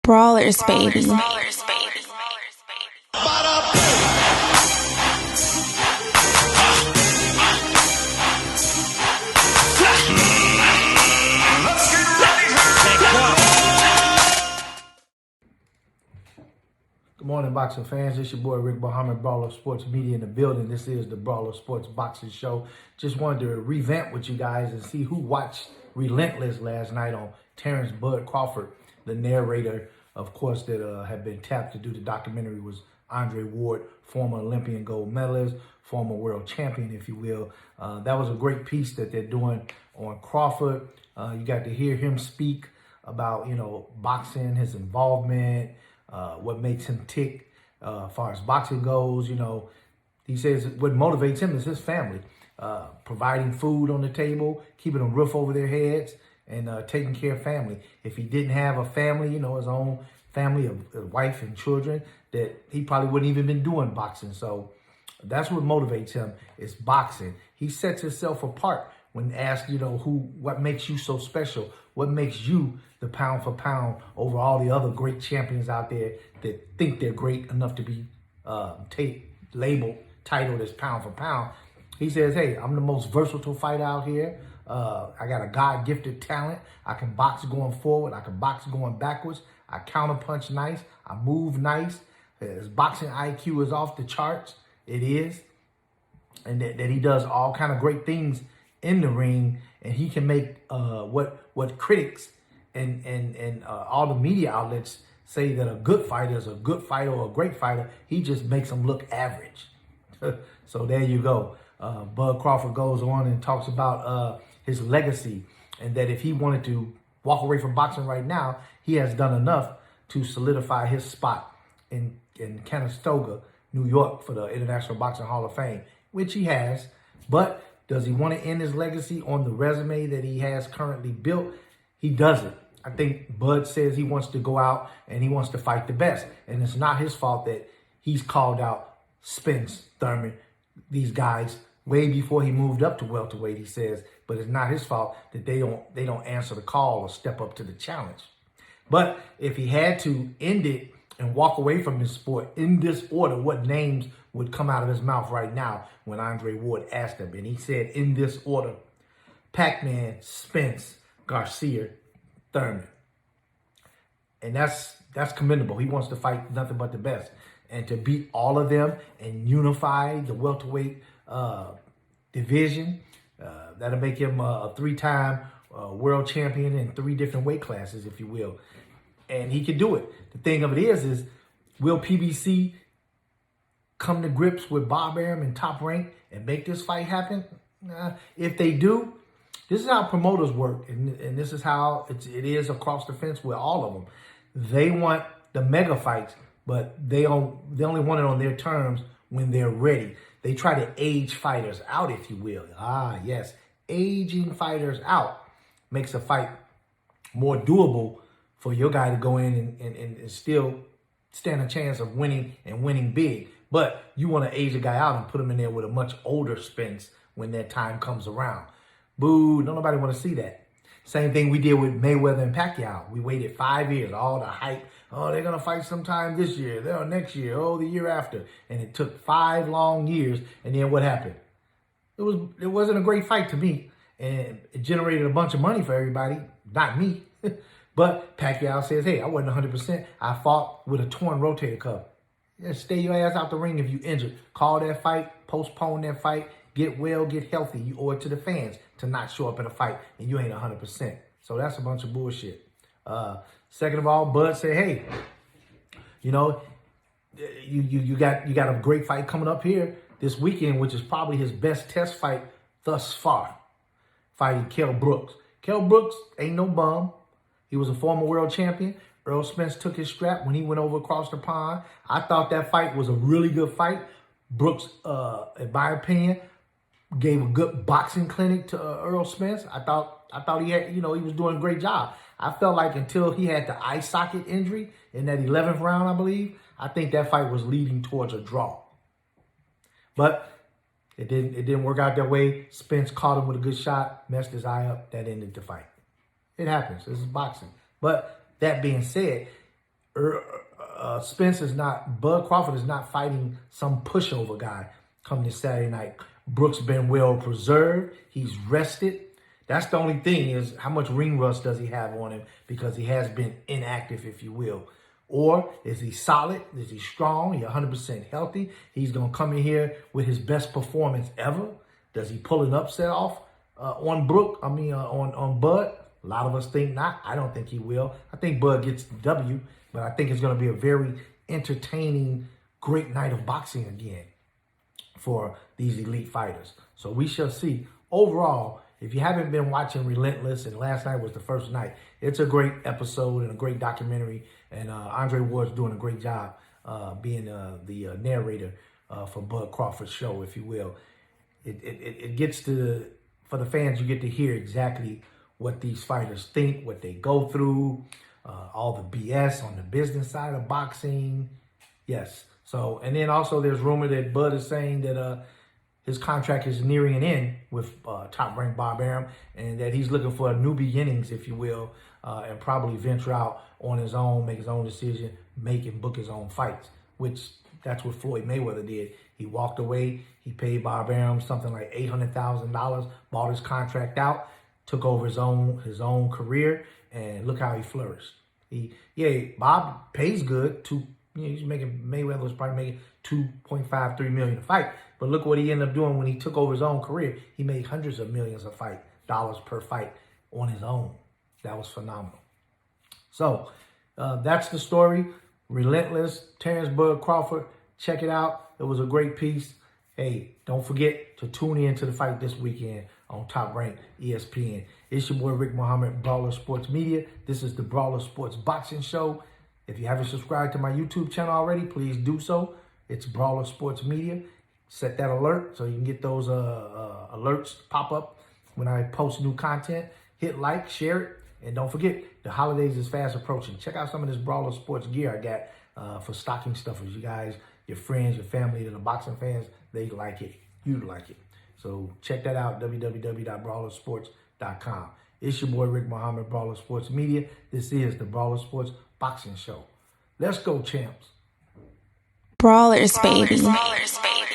Brawlers, baby. Good morning, boxing fans. It's your boy Rick Muhammad, Brawler Sports Media in the building. This is the Brawler Sports Boxing Show. Just wanted to revamp with you guys and see who watched Relentless last night on Terrance Crawford. The narrator, of course, that had been tapped to do the documentary was Andre Ward, former Olympian gold medalist, former world champion, if you will. That was a great piece that they're doing on Crawford. You got to hear him speak about, boxing, his involvement, what makes him tick as far as boxing goes. He says what motivates him is his family, providing food on the table, keeping a roof over their heads, and taking care of family. If he didn't have a family, his own family, a wife and children, that he probably wouldn't even been doing boxing. So that's what motivates him, is boxing. He sets himself apart when asked, what makes you so special? What makes you the pound for pound over all the other great champions out there that think they're great enough to be titled as pound for pound? He says, hey, I'm the most versatile fighter out here. I got a God-gifted talent. I can box going forward. I can box going backwards. I counterpunch nice. I move nice. His boxing IQ is off the charts. It is. And that he does all kind of great things in the ring, and he can make what critics and all the media outlets say that a good fighter is a good fighter or a great fighter. He just makes them look average. So there you go. Bud Crawford goes on and talks about his legacy, and that if he wanted to walk away from boxing right now, he has done enough to solidify his spot in Canastota, New York, for the International Boxing Hall of Fame, which he has. But does he want to end his legacy on the resume that he has currently built? He doesn't. I think Bud says he wants to go out and he wants to fight the best. And it's not his fault that he's called out Spence, Thurman, these guys way before he moved up to welterweight, he says. But it's not his fault that they don't answer the call or step up to the challenge. But if he had to end it and walk away from this sport in this order, what names would come out of his mouth right now when Andre Ward asked him? And he said, in this order: Pac-Man, Spence, Garcia, Thurman. And that's commendable. He wants to fight nothing but the best. And to beat all of them and unify the welterweight division, that'll make him a three-time world champion in 3 different weight classes, if you will. And he can do it. The thing of it is will PBC come to grips with Bob Arum and Top Rank and make this fight happen? If they do, this is how promoters work, and this is how it is across the fence with all of them. They want the mega fights, but they only want it on their terms when they're ready. They try to age fighters out, if you will. Yes, aging fighters out makes a fight more doable for your guy to go in and still stand a chance of winning and winning big. But you want to age a guy out and put him in there with a much older Spence when that time comes around. Boo, don't nobody want to see that. Same thing we did with Mayweather and Pacquiao. We waited 5 years, all the hype. Oh, they're going to fight sometime this year, next year, the year after. And it took 5 long years. And then what happened? It wasn't a great fight to me. And it generated a bunch of money for everybody, not me. But Pacquiao says, hey, I wasn't 100%. I fought with a torn rotator cuff. Yeah, stay your ass out the ring if you injured. Call that fight, postpone that fight, get well, get healthy. You owe it to the fans to not show up in a fight and you ain't 100%. So that's a bunch of bullshit. Second of all, Bud said, hey, you got a great fight coming up here this weekend, which is probably his best test fight thus far, fighting Kell Brooks. Kell Brooks ain't no bum. He was a former world champion. Earl Spence took his strap when he went over across the pond. I thought that fight was a really good fight. Brooks, in my opinion, gave a good boxing clinic to Earl Spence. I thought he had, he was doing a great job. I felt like until he had the eye socket injury in that 11th round, I believe, I think that fight was leading towards a draw. But it didn't work out that way. Spence caught him with a good shot, messed his eye up. That ended the fight. It happens. This is boxing. But that being said, Bud Crawford is not fighting some pushover guy come this Saturday night. Brooks been well preserved. He's rested. That's the only thing is how much ring rust does he have on him because he has been inactive, if you will. Or is he solid? Is he strong? He 100% healthy? He's going to come in here with his best performance ever. Does he pull an upset off on Bud? A lot of us think not. I don't think he will. I think Bud gets the W, but I think it's going to be a very entertaining, great night of boxing again for these elite fighters. So we shall see. Overall, if you haven't been watching Relentless, and last night was the first night, it's a great episode and a great documentary. And Andre Ward's doing a great job being the narrator for Bud Crawford's show, if you will. It gets to, for the fans, you get to hear exactly what these fighters think, what they go through, all the BS on the business side of boxing. Yes. So, and then also there's rumor that Bud is saying that his contract is nearing an end with top-ranked Bob Arum, and that he's looking for new beginnings, if you will, and probably venture out on his own, make his own decision, make and book his own fights, which that's what Floyd Mayweather did. He walked away. He paid Bob Arum something like $800,000, bought his contract out, took over his own career, and look how he flourished. Bob pays good. He's making, Mayweather was probably making $2.53 million a fight. But look what he ended up doing when he took over his own career. He made hundreds of millions of dollars per fight on his own. That was phenomenal. So that's the story. Relentless, Terrance Bud Crawford. Check it out. It was a great piece. Hey, don't forget to tune in to the fight this weekend on Top Rank ESPN. It's your boy Rick Muhammad, Brawler Sports Media. This is the Brawler Sports Boxing Show. If you haven't subscribed to my YouTube channel already, please do so. It's Brawler Sports Media. Set that alert so you can get those alerts pop up when I post new content. Hit like, share it, and don't forget, the holidays is fast approaching. Check out some of this Brawler Sports gear I got for stocking stuffers. You guys, your friends, your family that are boxing fans, they like it. You'd like it. So check that out, www.brawlersports.com. It's your boy Rick Muhammad, Brawler Sports Media. This is the Brawler Sports Boxing Show. Let's go, champs. Brawlers, baby. Brawlers, baby.